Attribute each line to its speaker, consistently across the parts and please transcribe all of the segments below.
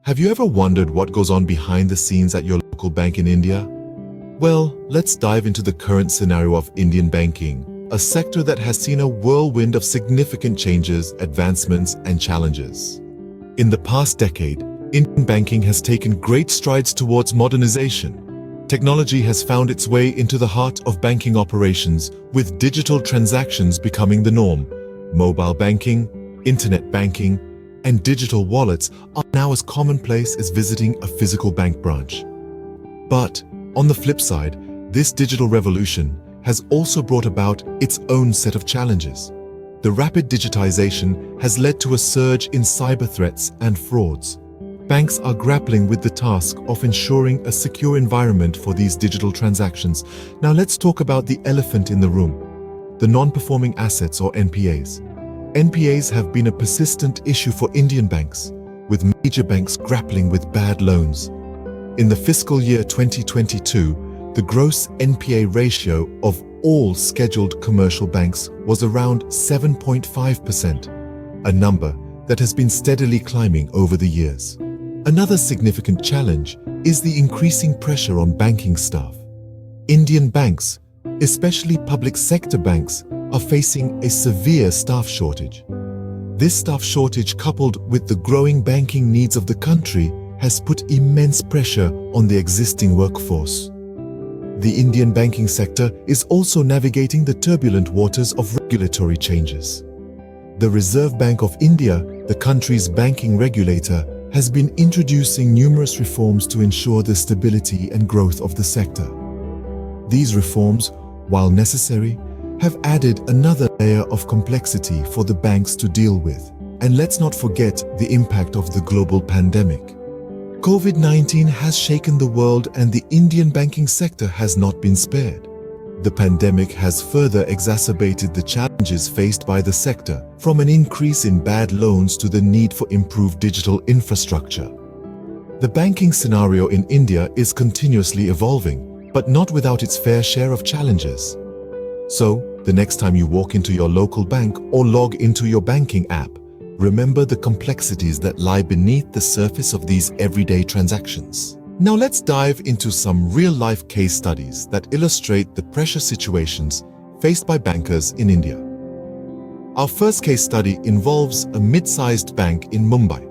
Speaker 1: Have you ever wondered what goes on behind the scenes at your local bank in India? Well, let's dive into the current scenario of Indian banking, a sector that has seen a whirlwind of significant changes, advancements, and challenges. In the past decade, Indian banking has taken great strides towards modernization. Technology has found its way into the heart of banking operations, with digital transactions becoming the norm. Mobile banking, internet banking, and digital wallets are now as commonplace as visiting a physical bank branch. But on the flip side, this digital revolution has also brought about its own set of challenges. The rapid digitization has led to a surge in cyber threats and frauds. Banks are grappling with the task of ensuring a secure environment for these digital transactions. Now let's talk about the elephant in the room, the non-performing assets or NPAs. NPAs have been a persistent issue for Indian banks, with major banks grappling with bad loans. In the fiscal year 2022, the gross NPA ratio of all scheduled commercial banks was around 7.5%, a number that has been steadily climbing over the years. Another significant challenge is the increasing pressure on banking staff. Indian banks, especially public sector banks, are facing a severe staff shortage. This staff shortage, coupled with the growing banking needs of the country, has put immense pressure on the existing workforce. The Indian banking sector is also navigating the turbulent waters of regulatory changes. The Reserve Bank of India, the country's banking regulator, has been introducing numerous reforms to ensure the stability and growth of the sector. These reforms, while necessary, have added another layer of complexity for the banks to deal with. And let's not forget the impact of the global pandemic. COVID-19 has shaken the world, and the Indian banking sector has not been spared. The pandemic has further exacerbated the challenges faced by the sector, from an increase in bad loans to the need for improved digital infrastructure. The banking scenario in India is continuously evolving, but not without its fair share of challenges. So, the next time you walk into your local bank or log into your banking app, remember the complexities that lie beneath the surface of these everyday transactions. Now let's dive into some real-life case studies that illustrate the pressure situations faced by bankers in India. Our first case study involves a mid-sized bank in Mumbai.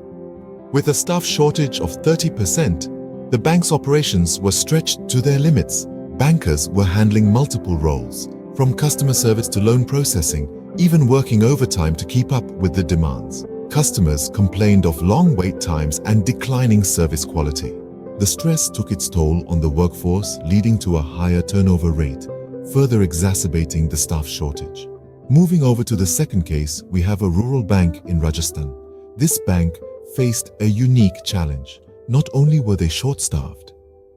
Speaker 1: With a staff shortage of 30%, the bank's operations were stretched to their limits. Bankers were handling multiple roles, from customer service to loan processing, even working overtime to keep up with the demands. Customers complained of long wait times and declining service quality. The stress took its toll on the workforce, leading to a higher turnover rate, further exacerbating the staff shortage. Moving over to the second case, we have a rural bank in Rajasthan. This bank faced a unique challenge. Not only were they short-staffed,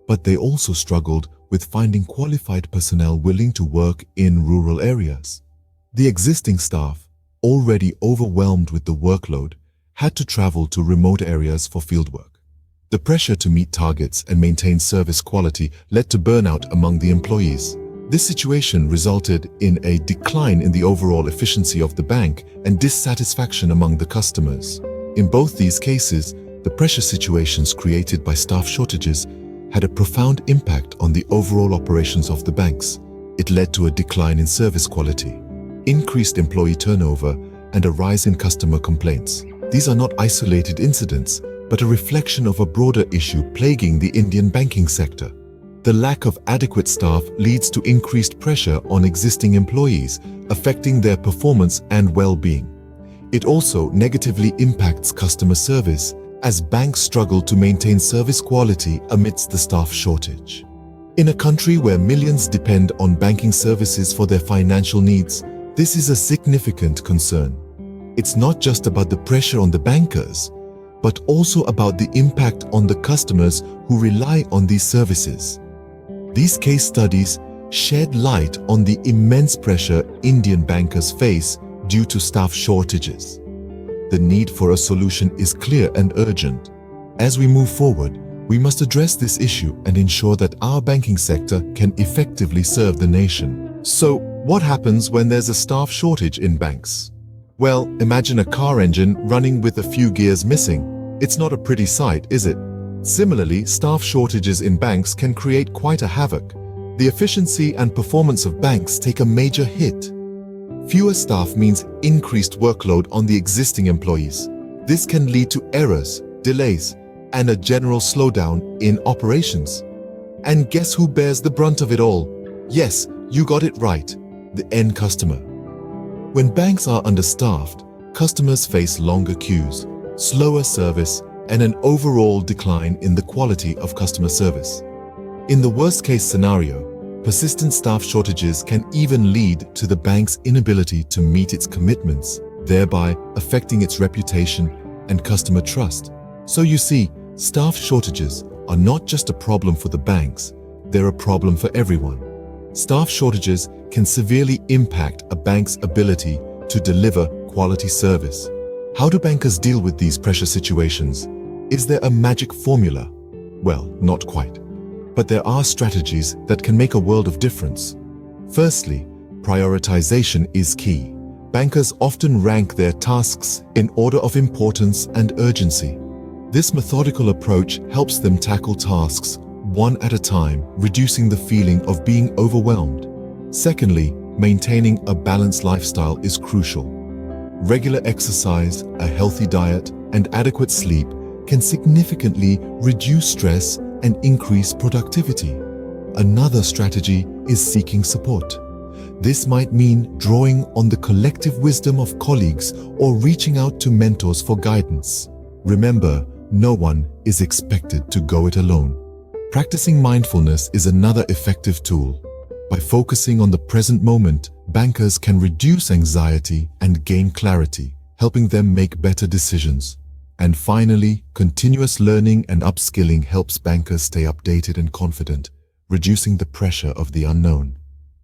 Speaker 1: but they also struggled with finding qualified personnel willing to work in rural areas. The existing staff, already overwhelmed with the workload, had to travel to remote areas for fieldwork. The pressure to meet targets and maintain service quality led to burnout among the employees. This situation resulted in a decline in the overall efficiency of the bank and dissatisfaction among the customers. In both these cases, the pressure situations created by staff shortages had a profound impact on the overall operations of the banks. It led to a decline in service quality, increased employee turnover, and a rise in customer complaints. These are not isolated incidents, but a reflection of a broader issue plaguing the Indian banking sector. The lack of adequate staff leads to increased pressure on existing employees, affecting their performance and well-being. It also negatively impacts customer service, as banks struggle to maintain service quality amidst the staff shortage. In a country where millions depend on banking services for their financial needs, this is a significant concern. It's not just about the pressure on the bankers, but also about the impact on the customers who rely on these services. These case studies shed light on the immense pressure Indian bankers face due to staff shortages. The need for a solution is clear and urgent. As we move forward, we must address this issue and ensure that our banking sector can effectively serve the nation. So, what happens when there's a staff shortage in banks? Well, imagine a car engine running with a few gears missing. It's not a pretty sight, is it? Similarly, staff shortages in banks can create quite a havoc. The efficiency and performance of banks take a major hit. Fewer staff means increased workload on the existing employees. This can lead to errors, delays, and a general slowdown in operations. And guess who bears the brunt of it all? Yes, you got it right, the end customer. When banks are understaffed, customers face longer queues, slower service, and an overall decline in the quality of customer service. In the worst-case scenario, persistent staff shortages can even lead to the bank's inability to meet its commitments, thereby affecting its reputation and customer trust. So you see, staff shortages are not just a problem for the banks, they're a problem for everyone. Staff shortages can severely impact a bank's ability to deliver quality service. How do bankers deal with these pressure situations? Is there a magic formula? Well, not quite. But there are strategies that can make a world of difference. Firstly, prioritization is key. Bankers often rank their tasks in order of importance and urgency. This methodical approach helps them tackle tasks one at a time, reducing the feeling of being overwhelmed. Secondly, maintaining a balanced lifestyle is crucial. Regular exercise, a healthy diet, and adequate sleep can significantly reduce stress and increase productivity. Another strategy is seeking support. This might mean drawing on the collective wisdom of colleagues or reaching out to mentors for guidance. Remember, no one is expected to go it alone. Practicing mindfulness is another effective tool. By focusing on the present moment, bankers can reduce anxiety and gain clarity, helping them make better decisions. And finally, continuous learning and upskilling helps bankers stay updated and confident, reducing the pressure of the unknown.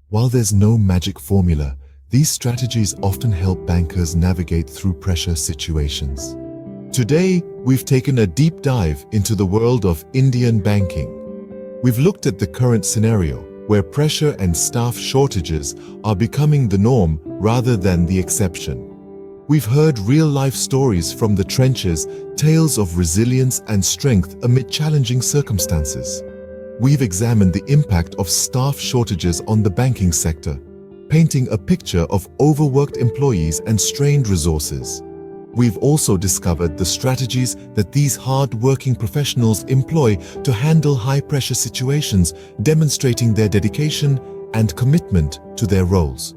Speaker 1: While there's no magic formula, these strategies often help bankers navigate through pressure situations. Today, we've taken a deep dive into the world of Indian banking. We've looked at the current scenario, where pressure and staff shortages are becoming the norm rather than the exception. We've heard real-life stories from the trenches, tales of resilience and strength amid challenging circumstances. We've examined the impact of staff shortages on the banking sector, painting a picture of overworked employees and strained resources. We've also discovered the strategies that these hard-working professionals employ to handle high-pressure situations, demonstrating their dedication and commitment to their roles.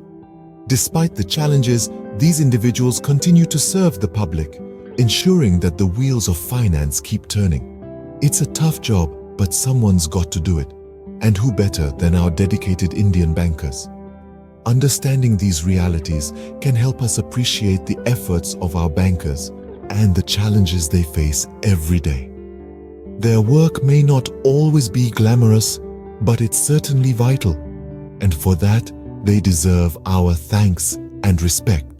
Speaker 1: Despite the challenges, these individuals continue to serve the public, ensuring that the wheels of finance keep turning. It's a tough job, but someone's got to do it. And who better than our dedicated Indian bankers? Understanding these realities can help us appreciate the efforts of our bankers and the challenges they face every day. Their work may not always be glamorous, but it's certainly vital. And for that, they deserve our thanks and respect.